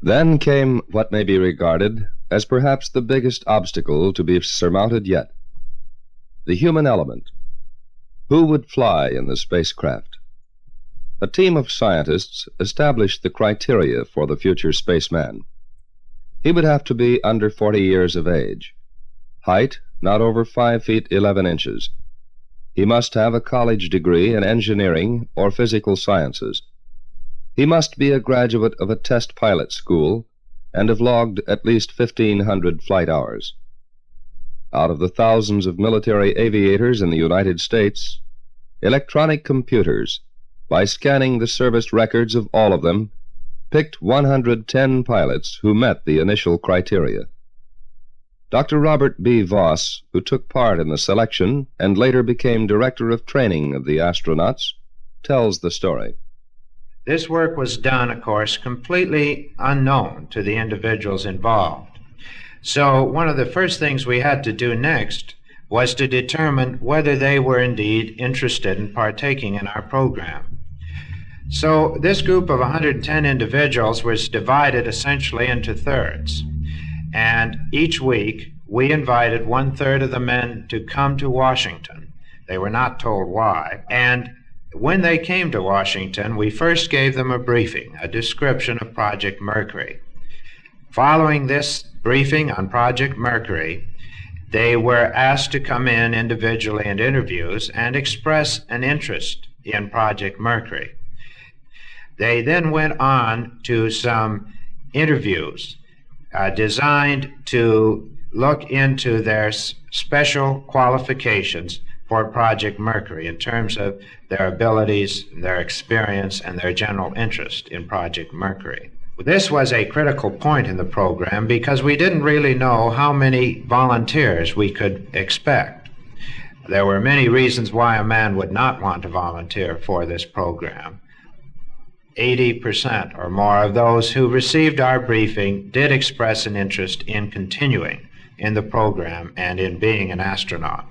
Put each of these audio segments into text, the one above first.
Then came what may be regarded as perhaps the biggest obstacle to be surmounted yet: the human element. Who would fly in the spacecraft? A team of scientists established the criteria for the future spaceman. He would have to be under 40 years of age, height not over 5 feet 11 inches. He must have a college degree in engineering or physical sciences. He must be a graduate of a test pilot school and have logged at least 1,500 flight hours. Out of the thousands of military aviators in the United States, electronic computers, by scanning the service records of all of them, picked 110 pilots who met the initial criteria. Dr. Robert B. Voss, who took part in the selection and later became director of training of the astronauts, tells the story. This work was done, of course, completely unknown to the individuals involved. So one of the first things we had to do next was to determine whether they were indeed interested in partaking in our program. So this group of 110 individuals was divided essentially into thirds. And each week we invited 1/3 of the men to come to Washington. They were not told why. And when they came to Washington, we first gave them a briefing, a description of Project Mercury. Following this briefing on Project Mercury, they were asked to come in individually in interviews and express an interest in Project Mercury. They then went on to some interviews designed to look into their special qualifications for Project Mercury in terms of their abilities, their experience, and their general interest in Project Mercury. This was a critical point in the program because we didn't really know how many volunteers we could expect. There were many reasons why a man would not want to volunteer for this program. 80% or more of those who received our briefing did express an interest in continuing in the program and in being an astronaut.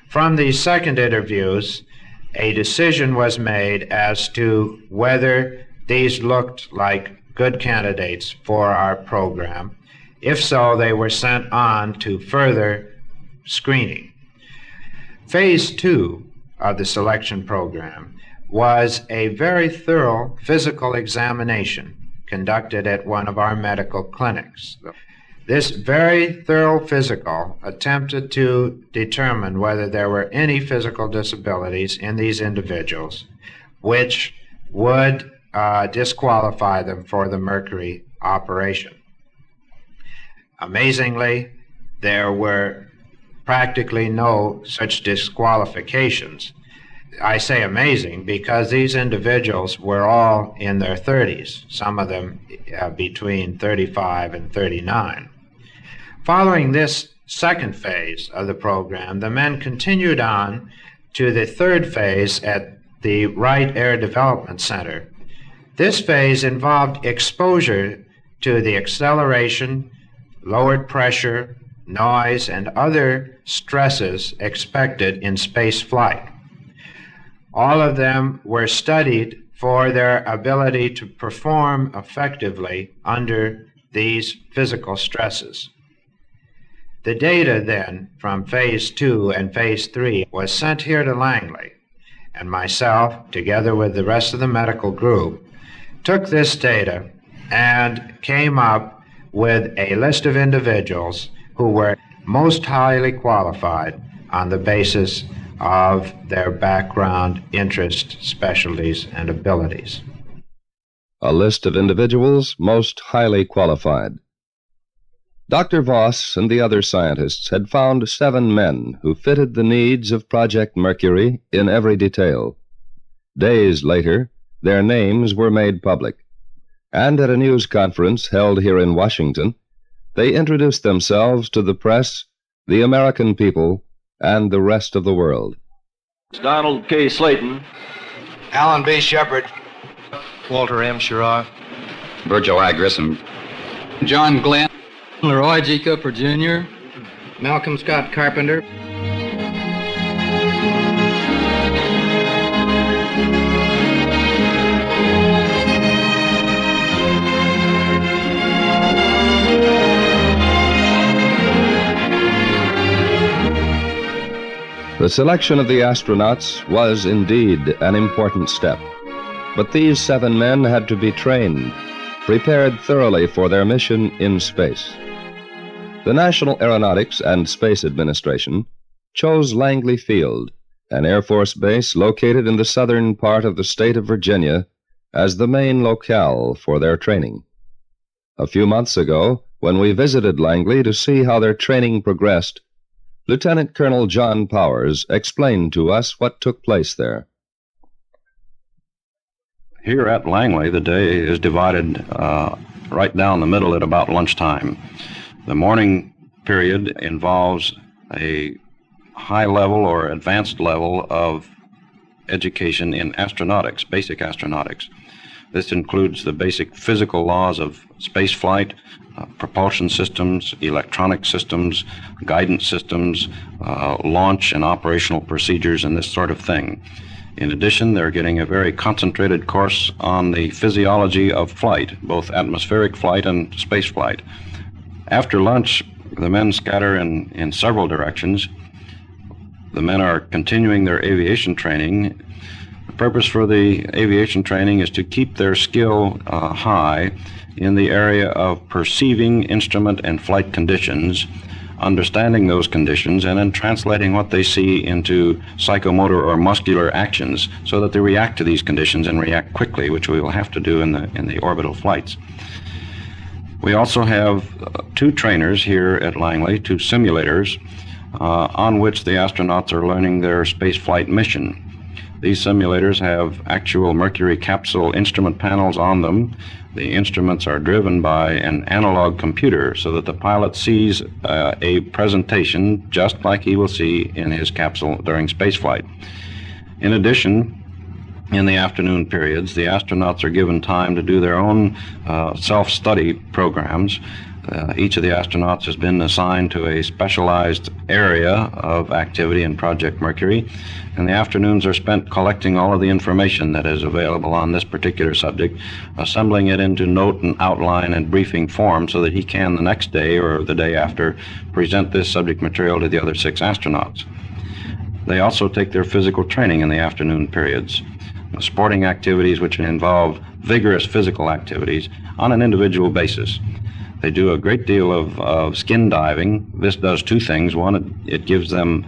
From these second interviews, a decision was made as to whether these looked like good candidates for our program. If so, they were sent on to further screening. Phase 2 of the selection program was a very thorough physical examination conducted at one of our medical clinics. This very thorough physical attempted to determine whether there were any physical disabilities in these individuals which would disqualify them for the Mercury operation. Amazingly, there were practically no such disqualifications. I say amazing because these individuals were all in their 30s, some of them between 35 and 39. Following this second phase of the program, the men continued on to the third phase at the Wright Air Development Center. This phase involved exposure to the acceleration, lowered pressure, noise, and other stresses expected in space flight. All of them were studied for their ability to perform effectively under these physical stresses. The data then from Phase 2 and Phase 3 was sent here to Langley, and myself, together with the rest of the medical group, took this data and came up with a list of individuals who were most highly qualified on the basis of their background, interests, specialties, and abilities. A list of individuals most highly qualified. Dr. Voss and the other scientists had found 7 men who fitted the needs of Project Mercury in every detail. Days later, their names were made public, and at a news conference held here in Washington, they introduced themselves to the press, the American people, and the rest of the world. Donald K. Slayton, Alan B. Shepard, Walter M. Schirra, Virgil I. Grissom, John Glenn, Leroy G. Cooper Jr., Malcolm Scott Carpenter, The selection of the astronauts was indeed an important step. But these 7 men had to be trained, prepared thoroughly for their mission in space. The National Aeronautics and Space Administration chose Langley Field, an Air Force base located in the southern part of the state of Virginia, as the main locale for their training. A few months ago, when we visited Langley to see how their training progressed, Lieutenant Colonel John Powers explained to us what took place there. Here at Langley, the day is divided right down the middle at about lunchtime. The morning period involves a high level or advanced level of education in astronautics, basic astronautics. This includes the basic physical laws of space flight, propulsion systems, electronic systems, guidance systems, launch and operational procedures, and this sort of thing. In addition, they're getting a very concentrated course on the physiology of flight, both atmospheric flight and space flight. After lunch, the men scatter in several directions. The men are continuing their aviation training. The purpose for the aviation training is to keep their skill high in the area of perceiving instrument and flight conditions, understanding those conditions, and then translating what they see into psychomotor or muscular actions so that they react to these conditions and react quickly, which we will have to do in the orbital flights. We also have 2 trainers here at Langley, 2 simulators, on which the astronauts are learning their space flight mission. These simulators have actual Mercury capsule instrument panels on them. The instruments are driven by an analog computer so that the pilot sees a presentation just like he will see in his capsule during spaceflight. In addition, in the afternoon periods, the astronauts are given time to do their own self-study programs. Each of the astronauts has been assigned to a specialized area of activity in Project Mercury, and the afternoons are spent collecting all of the information that is available on this particular subject, assembling it into note and outline and briefing form so that he can the next day or the day after present this subject material to the other 6 astronauts. They also take their physical training in the afternoon periods, sporting activities which involve vigorous physical activities on an individual basis. They do a great deal of skin diving. This does 2 things. One, it gives them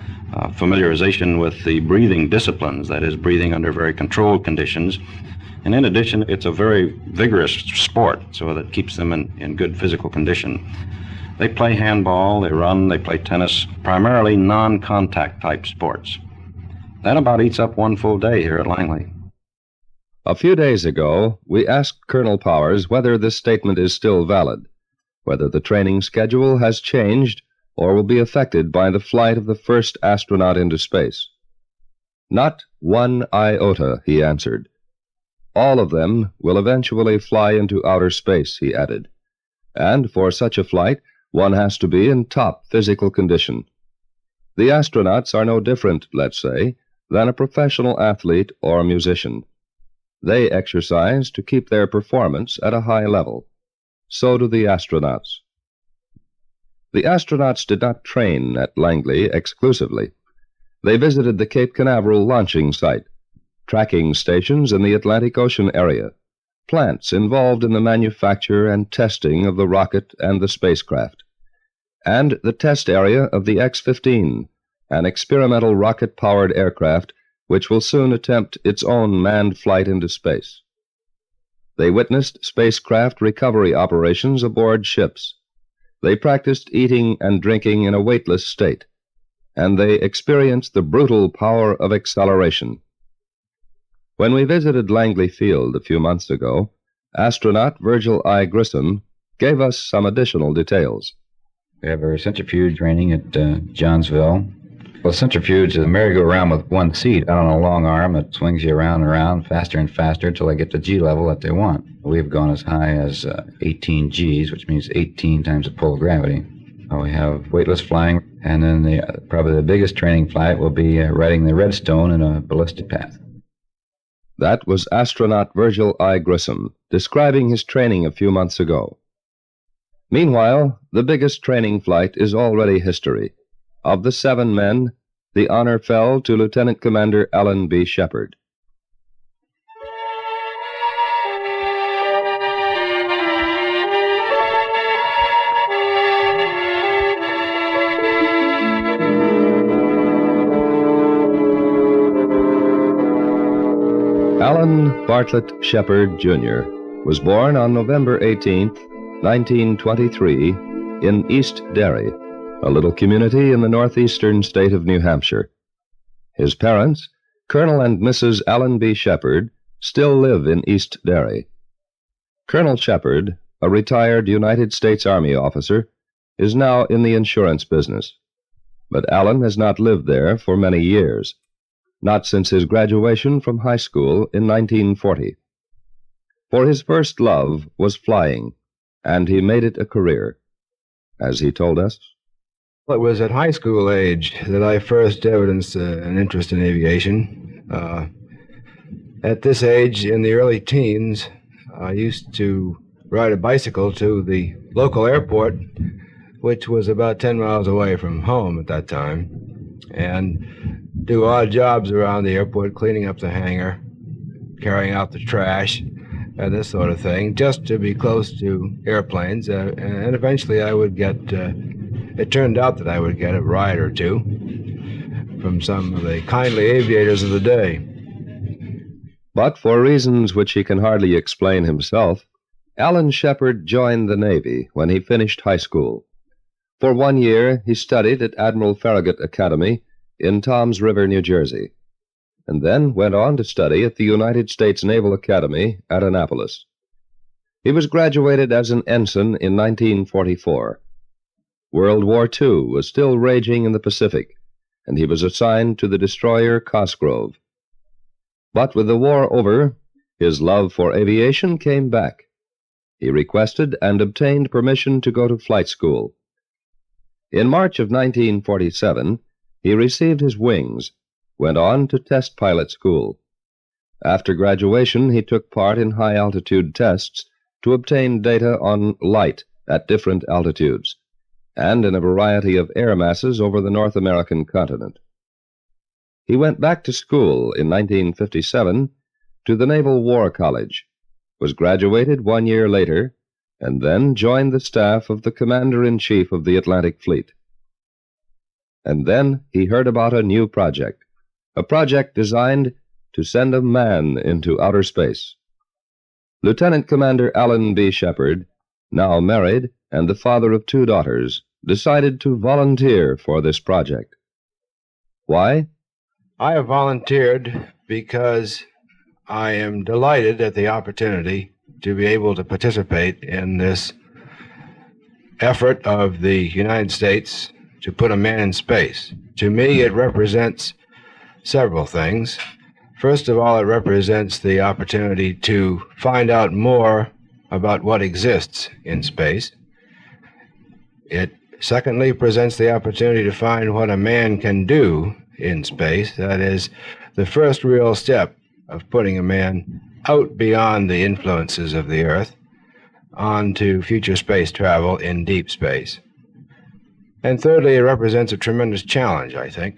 familiarization with the breathing disciplines, that is, breathing under very controlled conditions. And in addition, it's a very vigorous sport, so that keeps them in good physical condition. They play handball, they run, they play tennis, primarily non-contact type sports. That about eats up 1 full day here at Langley. A few days ago, we asked Colonel Powers whether this statement is still valid, whether the training schedule has changed or will be affected by the flight of the first astronaut into space. Not 1 iota, he answered. All of them will eventually fly into outer space, he added. And for such a flight, one has to be in top physical condition. The astronauts are no different, let's say, than a professional athlete or musician. They exercise to keep their performance at a high level. So do the astronauts. The astronauts did not train at Langley exclusively. They visited the Cape Canaveral launching site, tracking stations in the Atlantic Ocean area, plants involved in the manufacture and testing of the rocket and the spacecraft, and the test area of the X-15, an experimental rocket-powered aircraft which will soon attempt its own manned flight into space. They witnessed spacecraft recovery operations aboard ships. They practiced eating and drinking in a weightless state, and they experienced the brutal power of acceleration. When we visited Langley Field a few months ago, astronaut Virgil I. Grissom gave us some additional details. We have our centrifuge training at Johnsville. Well, centrifuge is a merry-go-round with 1 seat out on a long arm that swings you around and around faster and faster until they get the G level that they want. We've gone as high as 18 Gs, which means 18 times the pull of gravity. We have weightless flying, and then probably the biggest training flight will be riding the Redstone in a ballistic path. That was astronaut Virgil I. Grissom describing his training a few months ago. Meanwhile, the biggest training flight is already history. Of the 7 men, the honor fell to Lieutenant Commander Alan B. Shepard. Alan Bartlett Shepard, Jr. was born on November 18, 1923, in East Derry, a little community in the northeastern state of New Hampshire. His parents, Colonel and Mrs. Alan B. Shepard, still live in East Derry. Colonel Shepard, a retired United States Army officer, is now in the insurance business. But Alan has not lived there for many years, not since his graduation from high school in 1940. For his first love was flying, and he made it a career. As he told us, It was at high school age that I first evidenced an interest in aviation. At this age, in the early teens, I used to ride a bicycle to the local airport, which was about 10 miles away from home at that time, and do odd jobs around the airport, cleaning up the hangar, carrying out the trash, and this sort of thing, just to be close to airplanes. And eventually I would get, it turned out that I would get a ride or two from some of the kindly aviators of the day. but for reasons which he can hardly explain himself, Alan Shepard joined the Navy when he finished high school. For 1 year, he studied at Admiral Farragut Academy in Toms River, New Jersey, and then went on to study at the United States Naval Academy at Annapolis. He was graduated as an ensign in 1944. World War II was still raging in the Pacific, and he was assigned to the destroyer Cosgrove. But with the war over, his love for aviation came back. He requested and obtained permission to go to flight school. In March of 1947, he received his wings, went on to test pilot school. After graduation, he took part in high-altitude tests to obtain data on light at different altitudes, and in a variety of air masses over the North American continent. He went back to school in 1957 to the Naval War College, was graduated 1 year later, and then joined the staff of the Commander-in-Chief of the Atlantic Fleet. And then he heard about a new project, a project designed to send a man into outer space. Lieutenant Commander Alan B. Shepard, now married and the father of 2 daughters, decided to volunteer for this project. Why? I have volunteered because I am delighted at the opportunity to be able to participate in this effort of the United States to put a man in space. To me, it represents several things. First of all, it represents the opportunity to find out more about what exists in space. It secondly presents the opportunity to find what a man can do in space. That is the first real step of putting a man out beyond the influences of the Earth onto future space travel in deep space. And thirdly, it represents a tremendous challenge, I think.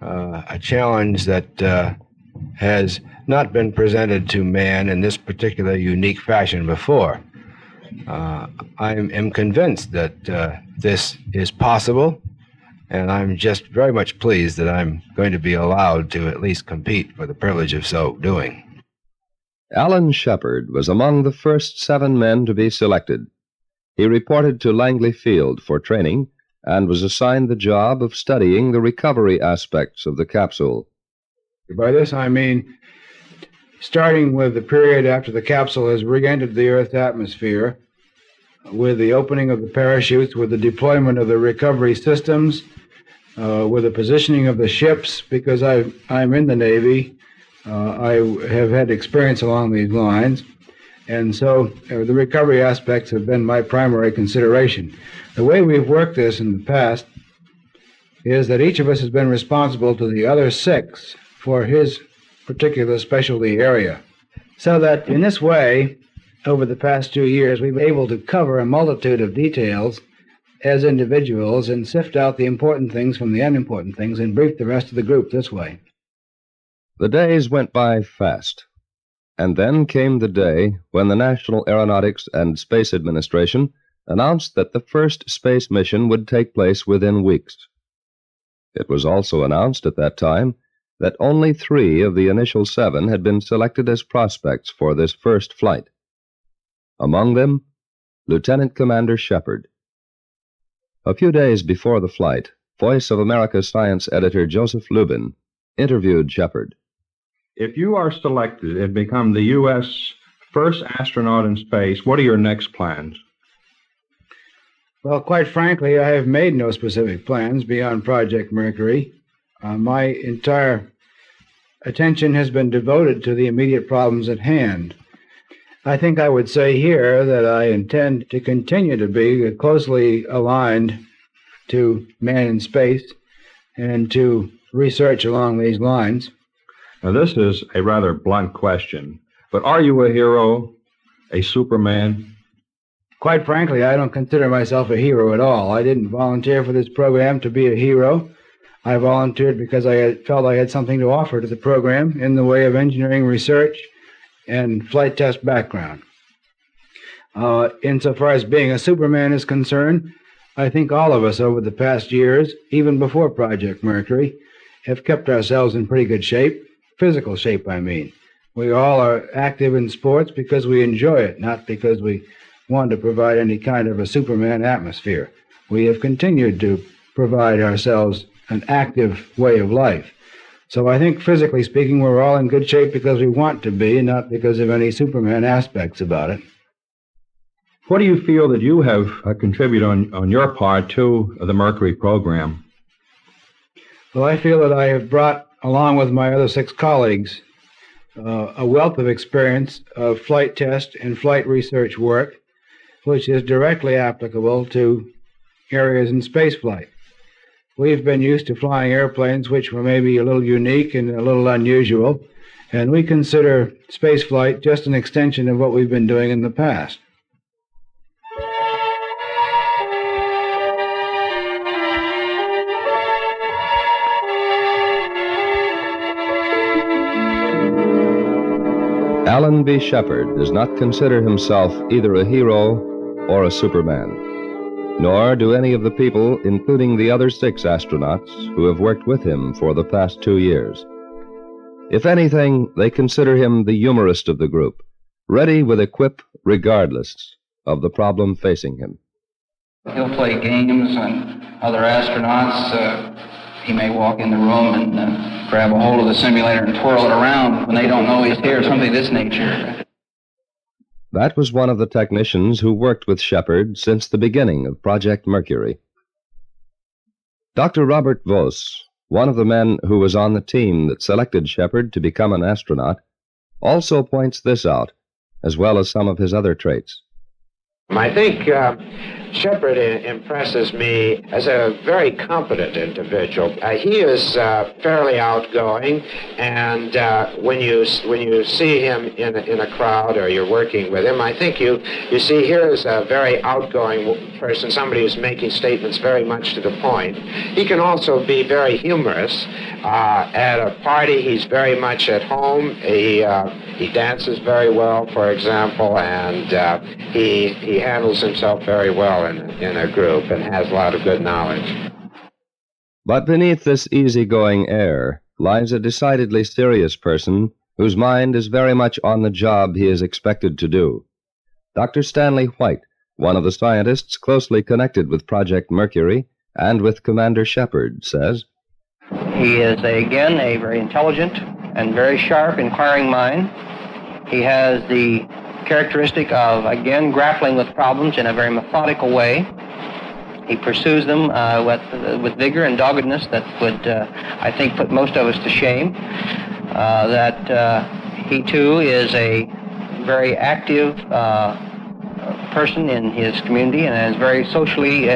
A challenge that has not been presented to man in this particular unique fashion before. I am convinced that this is possible, and I'm just very much pleased that I'm going to be allowed to at least compete for the privilege of so doing. Alan Shepard was among the first 7 men to be selected. He reported to Langley Field for training and was assigned the job of studying the recovery aspects of the capsule. By this I mean starting with the period after the capsule has re-entered the Earth's atmosphere, with the opening of the parachutes, with the deployment of the recovery systems, with the positioning of the ships, because I'm in the Navy. I have had experience along these lines, and so the recovery aspects have been my primary consideration. The way we've worked this in the past is that each of us has been responsible to the other 6 for his particular specialty area, so that in this way, over the past 2 years, we've been able to cover a multitude of details as individuals and sift out the important things from the unimportant things and brief the rest of the group this way. The days went by fast. And then came the day when the National Aeronautics and Space Administration announced that the first space mission would take place within weeks. It was also announced at that time that only 3 of the initial 7 had been selected as prospects for this first flight. Among them, Lieutenant Commander Shepard. A few days before the flight, Voice of America science editor Joseph Lubin interviewed Shepard. If you are selected and become the U.S. first astronaut in space, what are your next plans? Well, quite frankly, I have made no specific plans beyond Project Mercury. My entire attention has been devoted to the immediate problems at hand. I think I would say here that I intend to continue to be closely aligned to man in space and to research along these lines. Now, this is a rather blunt question, but are you a hero, a Superman? Quite frankly, I don't consider myself a hero at all. I didn't volunteer for this program to be a hero. I volunteered because I felt I had something to offer to the program in the way of engineering research and flight test background. Insofar as being a Superman is concerned, I think all of us over the past years, even before Project Mercury, have kept ourselves in pretty good shape. Physical shape, I mean. We all are active in sports because we enjoy it, not because we want to provide any kind of a Superman atmosphere. We have continued to provide ourselves an active way of life. So I think, physically speaking, we're all in good shape because we want to be, not because of any Superman aspects about it. What do you feel that you have contributed on your part to the Mercury program? Well, I feel that I have brought, along with my other 6 colleagues, a wealth of experience of flight test and flight research work, which is directly applicable to areas in spaceflight. We've been used to flying airplanes which were maybe a little unique and a little unusual, and we consider spaceflight just an extension of what we've been doing in the past. Alan B. Shepard does not consider himself either a hero or a Superman, nor do any of the people, including the other 6 astronauts who have worked with him for the past 2 years. If anything, they consider him the humorist of the group, ready with a quip regardless of the problem facing him. He'll play games on other astronauts. He may walk in the room and grab a hold of the simulator and twirl it around when they don't know he's here, something of this nature. That was one of the technicians who worked with Shepard since the beginning of Project Mercury. Dr. Robert Vos, one of the men who was on the team that selected Shepard to become an astronaut, also points this out, as well as some of his other traits. I think Shepard impresses me as a very competent individual. He is fairly outgoing, and when you see him in a crowd or you're working with him, I think you see here is a very outgoing person, somebody who's making statements very much to the point. He can also be very humorous. At a party, he's very much at home. He dances very well, for example, and he handles himself very well in a group and has a lot of good knowledge. But beneath this easygoing air lies a decidedly serious person whose mind is very much on the job he is expected to do. Dr. Stanley White, one of the scientists closely connected with Project Mercury and with Commander Shepard, says, He is, again, a very intelligent and very sharp, inquiring mind. He has the characteristic of, again, grappling with problems in a very methodical way. He pursues them with vigor and doggedness that would, I think, put most of us to shame. He, too, is a very active person in his community and is very socially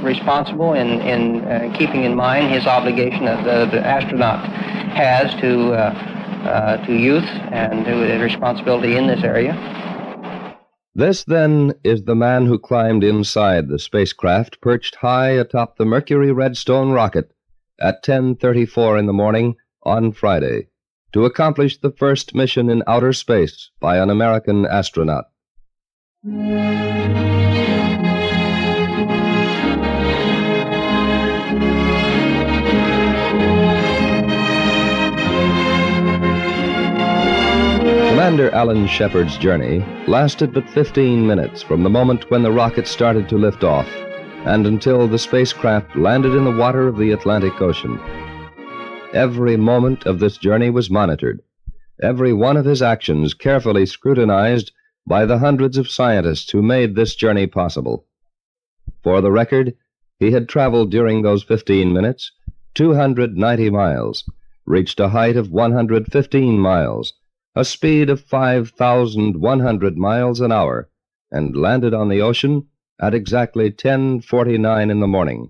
responsible in keeping in mind his obligation that the astronaut has to youth and to his responsibility in this area. This, then, is the man who climbed inside the spacecraft perched high atop the Mercury Redstone rocket at 10:34 in the morning on Friday to accomplish the first mission in outer space by an American astronaut. Commander Alan Shepard's journey lasted but 15 minutes from the moment when the rocket started to lift off and until the spacecraft landed in the water of the Atlantic Ocean. Every moment of this journey was monitored, every one of his actions carefully scrutinized by the hundreds of scientists who made this journey possible. For the record, he had traveled during those 15 minutes 290 miles, reached a height of 115 miles, a speed of 5,100 miles an hour, and landed on the ocean at exactly 10:49 in the morning.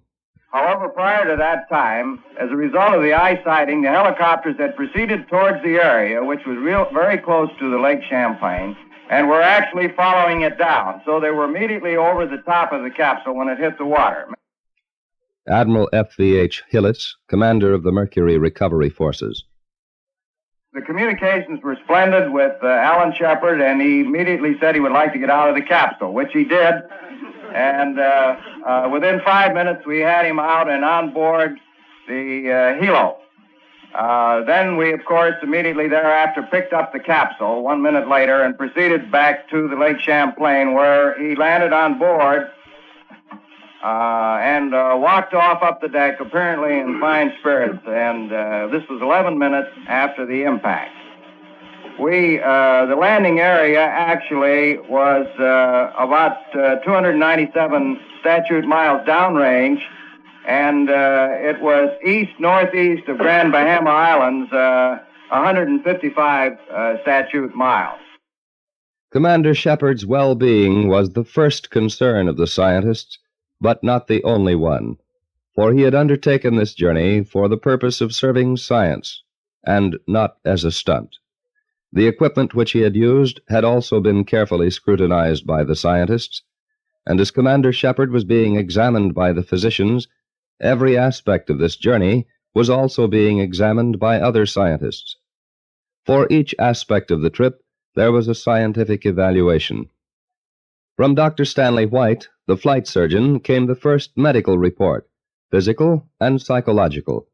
However, prior to that time, as a result of the eye sighting, the helicopters had proceeded towards the area, which was very close to the Lake Champlain, and were actually following it down. So they were immediately over the top of the capsule when it hit the water. Admiral F.V.H. Hillis, commander of the Mercury Recovery Forces. The communications were splendid with Alan Shepard, and he immediately said he would like to get out of the capsule, which he did. And within 5 minutes, we had him out and on board the Hilo. Then we, of course, immediately thereafter picked up the capsule 1 minute later and proceeded back to the Lake Champlain, where he landed on board and walked off up the deck, apparently in fine spirits. And this was 11 minutes after the impact. The landing area actually was about 297 statute miles downrange, and it was east-northeast of Grand Bahama Islands, 155 statute miles. Commander Shepard's well-being was the first concern of the scientists, but not the only one, for he had undertaken this journey for the purpose of serving science, and not as a stunt. The equipment which he had used had also been carefully scrutinized by the scientists, and as Commander Shepard was being examined by the physicians, every aspect of this journey was also being examined by other scientists. For each aspect of the trip, there was a scientific evaluation. From Dr. Stanley White, the flight surgeon, came the first medical report, physical and psychological.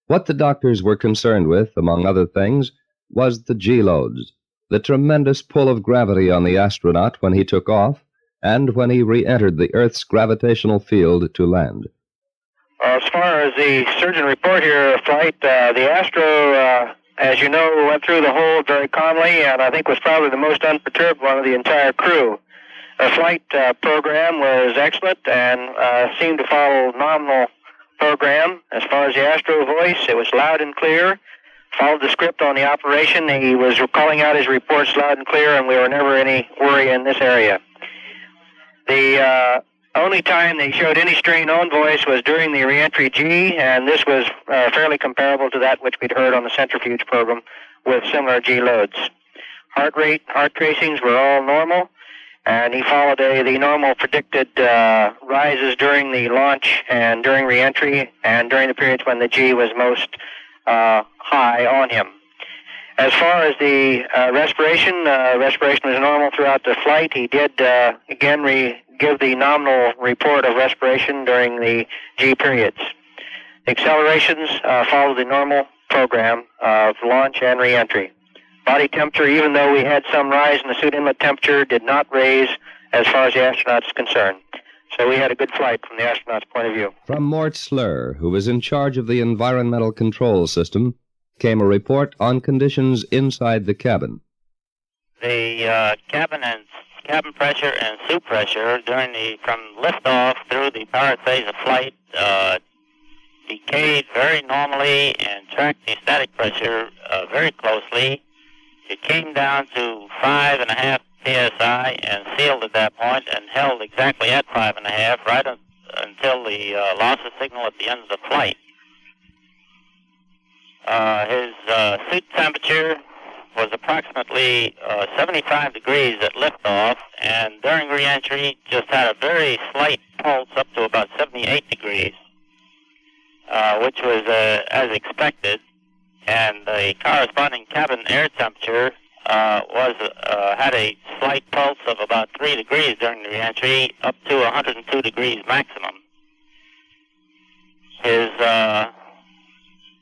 What the doctors were concerned with, among other things, was the G-loads, the tremendous pull of gravity on the astronaut when he took off and when he re-entered the Earth's gravitational field to land. As far as the surgeon report here, flight, the Astro, as you know, went through the hold very calmly, and I think was probably the most unperturbed one of the entire crew. The flight program was excellent and seemed to follow nominal program. As far as the Astro voice, it was loud and clear. Followed the script on the operation. He was calling out his reports loud and clear, and we were never any worry in this area. The only time they showed any strain on voice was during the reentry G, and this was fairly comparable to that which we'd heard on the centrifuge program with similar G loads. Heart rate, heart tracings were all normal, and he followed the normal predicted rises during the launch and during reentry and during the periods when the G was most high on him. As far as the respiration was normal throughout the flight. He did again give the nominal report of respiration during the G periods. The accelerations followed the normal program of launch and reentry. Body temperature, even though we had some rise in the suit inlet temperature, did not raise as far as the astronaut is concerned. So we had a good flight from the astronaut's point of view. From Mort Slur, who was in charge of the environmental control system, came a report on conditions inside the cabin. The cabin pressure and suit pressure from liftoff through the powered phase of flight decayed very normally and tracked the static pressure very closely. It came down to 5.5 psi and sealed at that point and held exactly at 5.5 right until the loss of signal at the end of the flight. His suit temperature was approximately 75 degrees at liftoff, and during reentry just had a very slight pulse up to about 78 degrees, which was as expected, and the corresponding cabin air temperature had a slight pulse of about 3 degrees during the reentry, up to 102 degrees maximum. His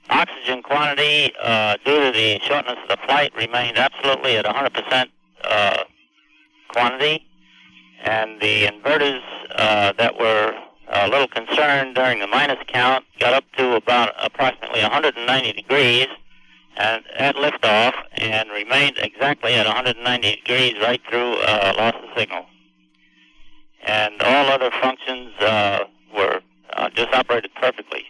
oxygen quantity, due to the shortness of the flight, remained absolutely at 100% quantity, and the inverters that were a little concerned during the minus count got up to about approximately 190 degrees and at liftoff, and remained exactly at 190 degrees right through loss of signal. And all other functions were just operated perfectly.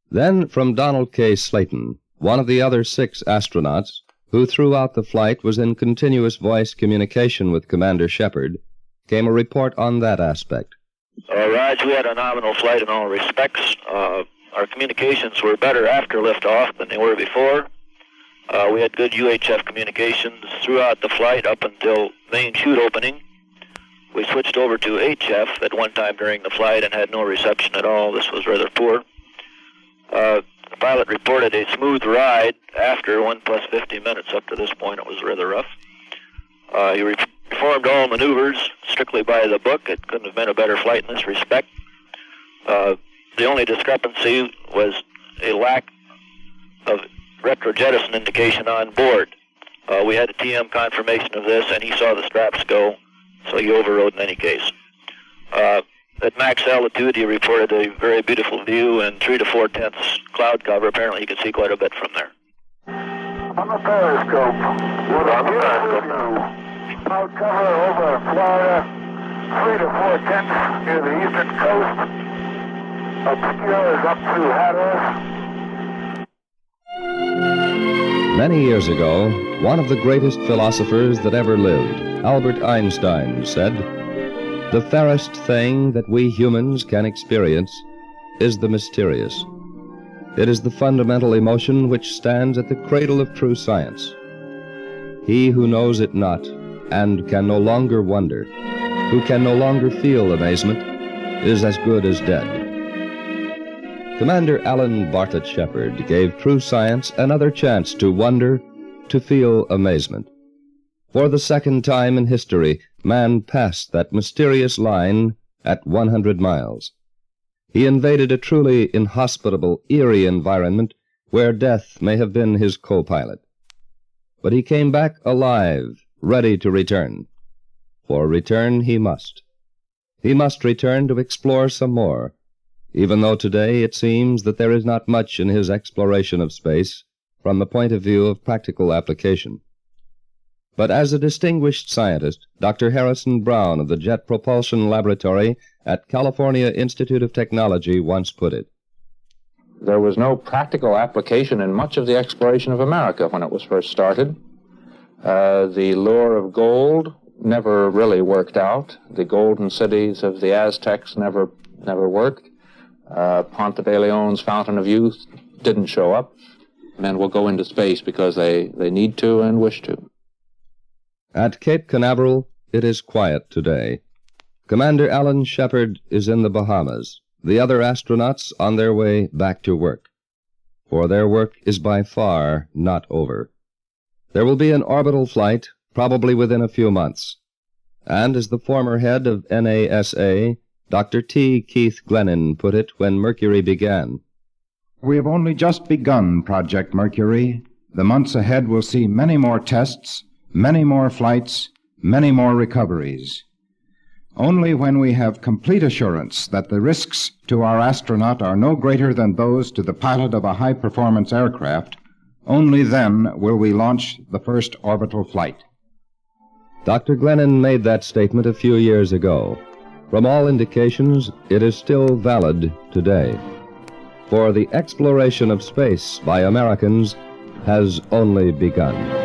Then, from Donald K. Slayton, one of the other 6 astronauts, who throughout the flight was in continuous voice communication with Commander Shepard, came a report on that aspect. Raj, we had a nominal flight in all respects. Our communications were better after liftoff than they were before. We had good UHF communications throughout the flight up until main chute opening. We switched over to HF at one time during the flight and had no reception at all. This was rather poor. The pilot reported a smooth ride after 1 + 50 minutes. Up to this point, it was rather rough. He performed all maneuvers strictly by the book. It couldn't have been a better flight in this respect. The only discrepancy was a lack of retro-jettison indication on board. We had a TM confirmation of this, and he saw the straps go, so he overrode in any case. At max altitude, he reported a very beautiful view and 3 to 4/10 cloud cover. Apparently, he could see quite a bit from there. On the periscope, what on the periscope now? Cloud cover over Florida, 3 to 4/10 near the eastern coast. Obscures up through Hatteras. Many years ago, one of the greatest philosophers that ever lived, Albert Einstein, said, "The fairest thing that we humans can experience is the mysterious. It is the fundamental emotion which stands at the cradle of true science. He who knows it not, and can no longer wonder, who can no longer feel amazement, is as good as dead." Commander Alan Bartlett Shepard gave true science another chance to wonder, to feel amazement. For the second time in history, man passed that mysterious line at 100 miles. He invaded a truly inhospitable, eerie environment where death may have been his co-pilot. But he came back alive, ready to return. For return he must. He must return to explore some more, even though today it seems that there is not much in his exploration of space from the point of view of practical application. But as a distinguished scientist, Dr. Harrison Brown of the Jet Propulsion Laboratory at California Institute of Technology once put it, "There was no practical application in much of the exploration of America when it was first started. The lure of gold never really worked out. The golden cities of the Aztecs never worked. Ponte de Leon's Fountain of Youth didn't show up. Men will go into space because they need to and wish to." At Cape Canaveral, it is quiet today. Commander Alan Shepard is in the Bahamas, the other astronauts on their way back to work. For their work is by far not over. There will be an orbital flight, probably within a few months. And as the former head of NASA, Dr. T. Keith Glennon, put it when Mercury began, "We have only just begun Project Mercury. The months ahead will see many more tests, many more flights, many more recoveries. Only when we have complete assurance that the risks to our astronaut are no greater than those to the pilot of a high-performance aircraft, only then will we launch the first orbital flight." Dr. Glennon made that statement a few years ago. From all indications, it is still valid today. For the exploration of space by Americans has only begun.